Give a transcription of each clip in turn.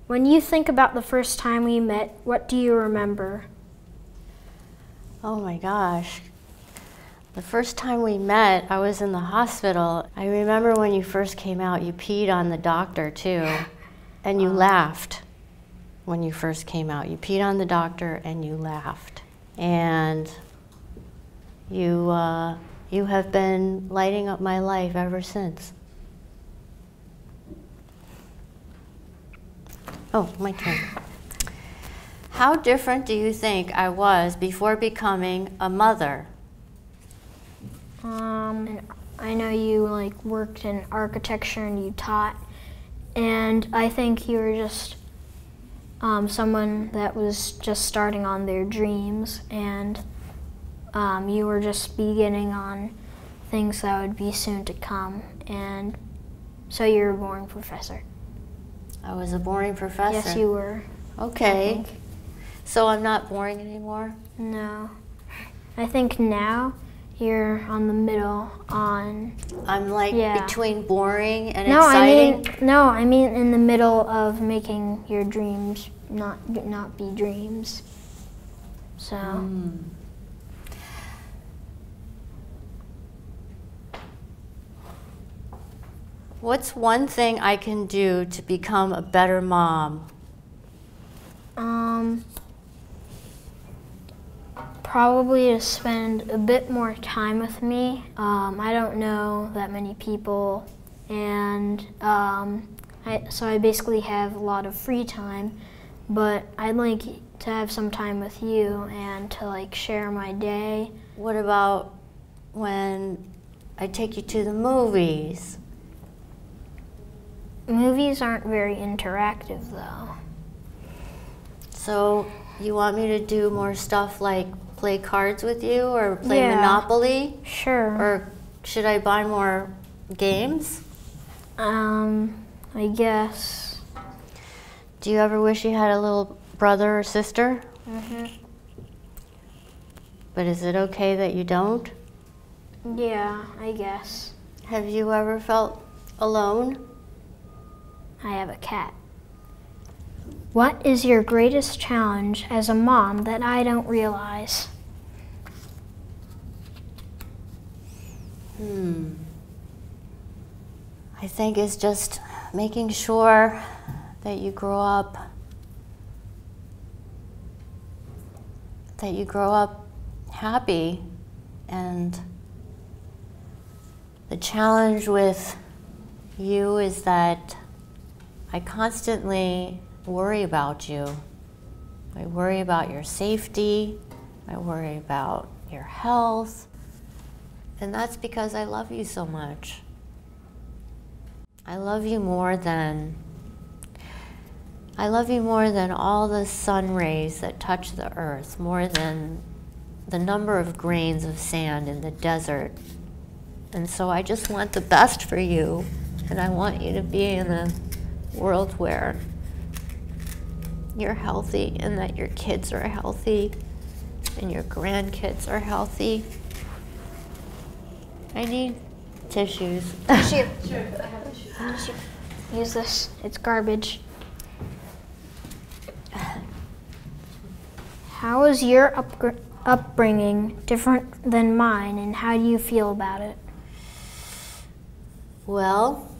When you think about the first time we met, what do you remember? Oh my gosh. The first time we met, I was in the hospital. I remember when you first came out, you peed on the doctor too, and you laughed when you first came out. You peed on the doctor and you laughed. And you have been lighting up my life ever since. Oh, my turn. How different do you think I was before becoming a mother? I know you worked in architecture and you taught, and I think you were just someone that was just starting on their dreams, and you were just beginning on things that would be soon to come, and so you're a boring professor. I was a boring professor? Yes, you were. Okay. So I'm not boring anymore? No. I think now you're on the middle on... I'm between boring and exciting? I mean in the middle of making your dreams not be dreams. So... What's one thing I can do to become a better mom? Probably to spend a bit more time with me. I don't know that many people, and so I basically have a lot of free time, but I'd like to have some time with you and to share my day. What about when I take you to the movies? Movies aren't very interactive, though. So you want me to do more stuff like play cards with you or play Monopoly? Sure. Or should I buy more games? I guess. Do you ever wish you had a little brother or sister? Mm-hmm. But is it okay that you don't? Yeah, I guess. Have you ever felt alone? I have a cat. What is your greatest challenge as a mom that I don't realize? I think it's just making sure that you grow up happy, and the challenge with you is that I constantly worry about you. I worry about your safety. I worry about your health. And that's because I love you so much. I love you more than all the sun rays that touch the earth, more than the number of grains of sand in the desert. And so I just want the best for you, and I want you to be in a world where you're healthy and that your kids are healthy and your grandkids are healthy. I need tissues. Tissue. Sure, I have tissue. Tissue. Use this. It's garbage. How is your upbringing different than mine, and how do you feel about it? Well,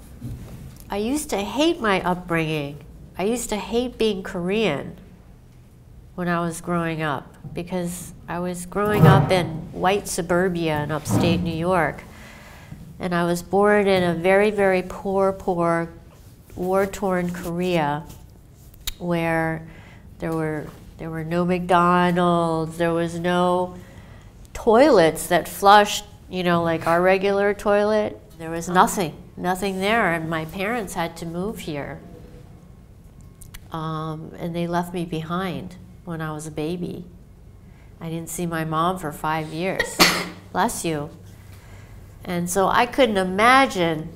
I used to hate my upbringing. I used to hate being Korean when I was growing up, because I was growing up in white suburbia in upstate New York. And I was born in a very, very poor, war-torn Korea, where there were no McDonald's, there was no toilets that flushed, like our regular toilet. There was nothing there, and my parents had to move here. And they left me behind when I was a baby. I didn't see my mom for 5 years. Bless you. And so I couldn't imagine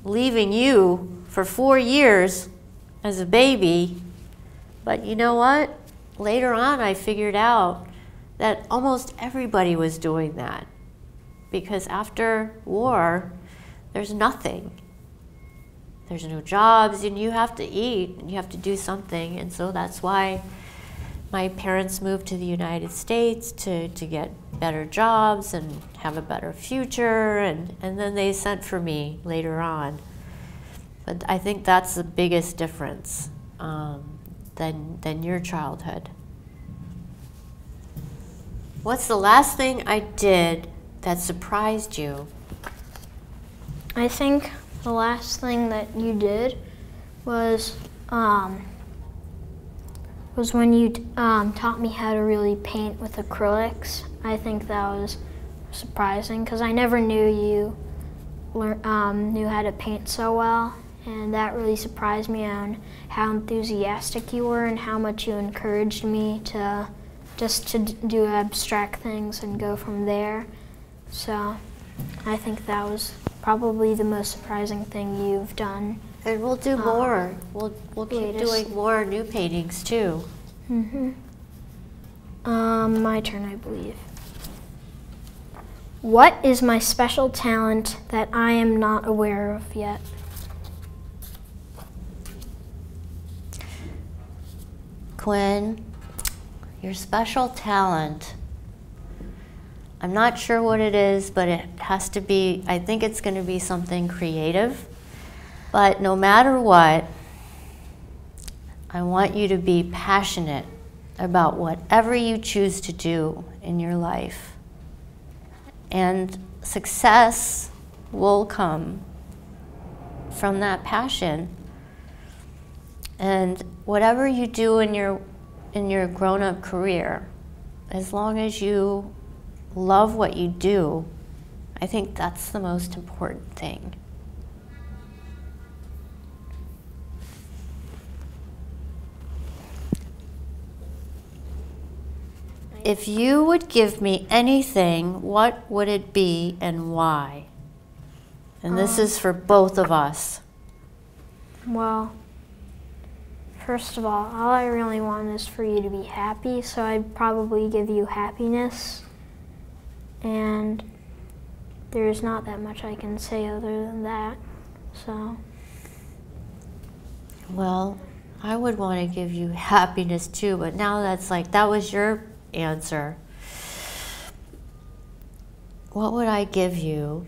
leaving you for 4 years as a baby. But you know what? Later on, I figured out that almost everybody was doing that. Because after war, there's nothing. there's no jobs, and you have to eat, and you have to do something. And so that's why my parents moved to the United States to get better jobs and have a better future, and then they sent for me later on. But I think that's the biggest difference than your childhood. What's the last thing I did that surprised you? I think the last thing that you did was when you taught me how to really paint with acrylics. I think that was surprising because I never knew you knew how to paint so well, and that really surprised me on how enthusiastic you were and how much you encouraged me to do abstract things and go from there. So I think that was probably the most surprising thing you've done. And we'll do more. We'll keep doing more new paintings too. Mm-hmm. My turn, I believe. What is my special talent that I am not aware of yet? Quinn, your special talent, I'm not sure what it is, but it has to be, I think it's going to be something creative. But no matter what, I want you to be passionate about whatever you choose to do in your life. And success will come from that passion. And whatever you do in your grown-up career, as long as you love what you do, I think that's the most important thing. If you would give me anything, what would it be and why? And this is for both of us. Well, first of all I really want is for you to be happy, so I'd probably give you happiness. And there's not that much I can say other than that, so. Well, I would want to give you happiness too, but now that's like, that was your answer. What would I give you?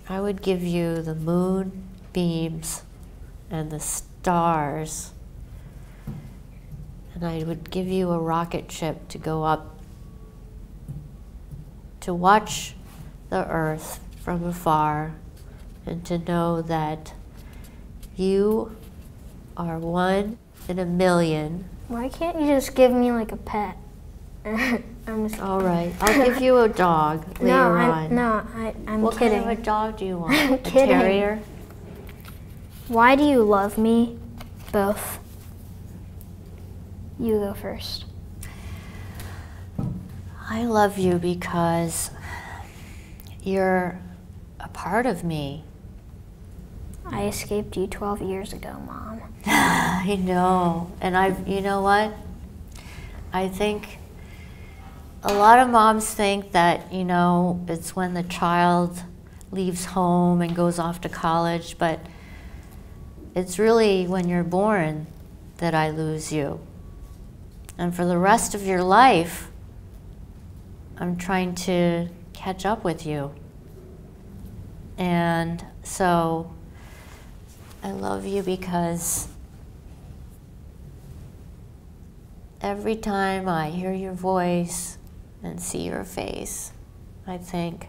I would give you the moon beams and the stars. And I would give you a rocket ship to go up to watch the earth from afar and to know that you are one in a million. Why can't you just give me like a pet? I'm just all right, I'll give you a dog later on. I'm what kidding. What kind of a dog do you want? I'm a kidding. terrier? Why do you love me both? You go first. I love you because you're a part of me. I escaped you 12 years ago, Mom. I know, and you know what? I think a lot of moms think that, you know, it's when the child leaves home and goes off to college, but it's really when you're born that I lose you. And for the rest of your life, I'm trying to catch up with you. And so I love you because every time I hear your voice and see your face, I think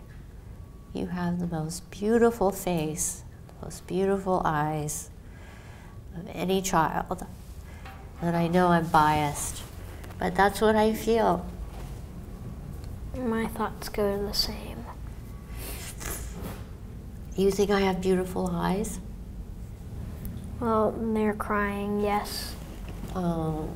you have the most beautiful face, the most beautiful eyes of any child. And I know I'm biased, but that's what I feel. My thoughts go to the same. You think I have beautiful eyes? Well, they're crying, yes. Oh,